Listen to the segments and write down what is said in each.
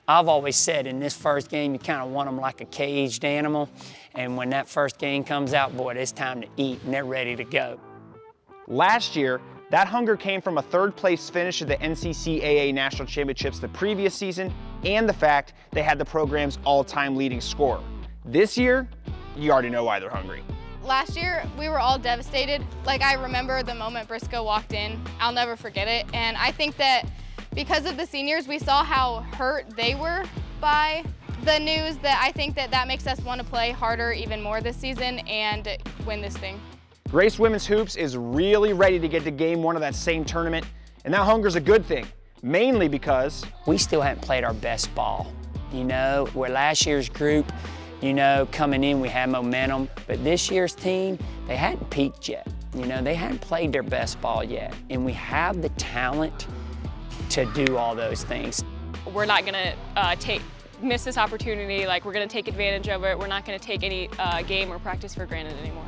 I've always said in this first game, you kind of want them like a caged animal. And when that first game comes out, boy, it's time to eat and they're ready to go. Last year, that hunger came from a third-place finish at the NCCAA National Championships the previous season and the fact they had the program's all-time leading scorer. This year, you already know why they're hungry. Last year, we were all devastated. Like, I remember the moment Briscoe walked in. I'll never forget it. And I think that because of the seniors, we saw how hurt they were by the news, that I think that that makes us want to play harder even more this season and win this thing. Grace Women's Hoops is really ready to get to game one of that same tournament, and that hunger's a good thing, mainly because we still haven't played our best ball. You know, where last year's group, you know, coming in, we had momentum, but this year's team, they hadn't peaked yet. You know, they hadn't played their best ball yet, and we have the talent to do all those things. We're not gonna miss this opportunity. Like, we're gonna take advantage of it. We're not gonna take any game or practice for granted anymore.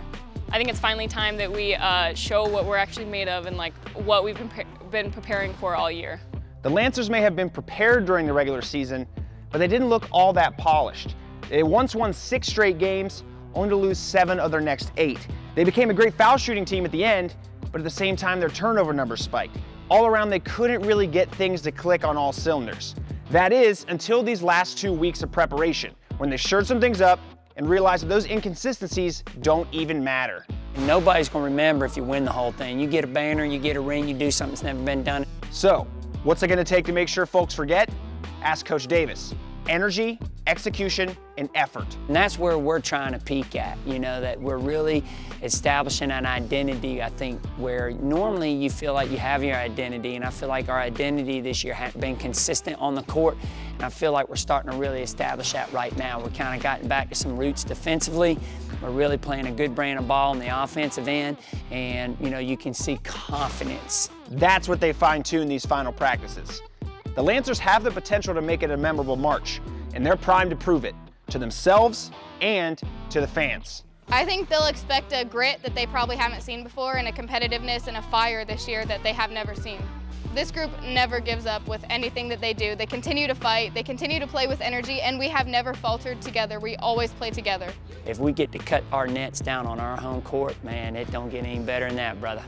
I think it's finally time that we show what we're actually made of and like what we've been preparing for all year. The Lancers may have been prepared during the regular season, but they didn't look all that polished. They once won 6 straight games, only to lose 7 of their next 8. They became a great foul shooting team at the end, but at the same time their turnover numbers spiked. All around, they couldn't really get things to click on all cylinders. That is, until these last 2 weeks of preparation, when they shored some things up and realized that those inconsistencies don't even matter. And nobody's gonna remember if you win the whole thing. You get a banner, you get a ring, you do something that's never been done. So, what's it gonna take to make sure folks forget? Ask Coach Davis. Energy, execution, and effort. And that's where we're trying to peak at, you know, that we're really establishing an identity, I think, where normally you feel like you have your identity, and I feel like our identity this year hasn't been consistent on the court, and I feel like we're starting to really establish that right now. We're kind of gotten back to some roots defensively. We're really playing a good brand of ball on the offensive end, and, you know, you can see confidence. That's what they fine-tune these final practices. The Lancers have the potential to make it a memorable March, and they're primed to prove it, to themselves and to the fans. I think they'll expect a grit that they probably haven't seen before and a competitiveness and a fire this year that they have never seen. This group never gives up with anything that they do. They continue to fight, they continue to play with energy, and we have never faltered together. We always play together. If we get to cut our nets down on our home court, man, it don't get any better than that, brother.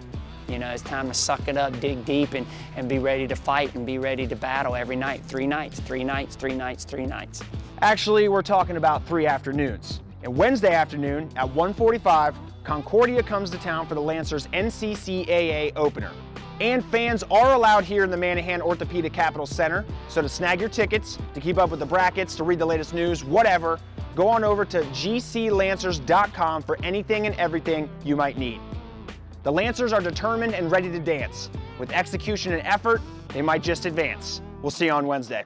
You know, it's time to suck it up, dig deep, and be ready to fight and be ready to battle every night. 3 nights, 3 nights, 3 nights, 3 nights. Actually, we're talking about 3 afternoons. And Wednesday afternoon at 1:45, Concordia comes to town for the Lancers NCCAA opener. And fans are allowed here in the Manahan Orthopedic Capital Center, so to snag your tickets, to keep up with the brackets, to read the latest news, whatever, go on over to gclancers.com for anything and everything you might need. The Lancers are determined and ready to dance. With execution and effort, they might just advance. We'll see you on Wednesday.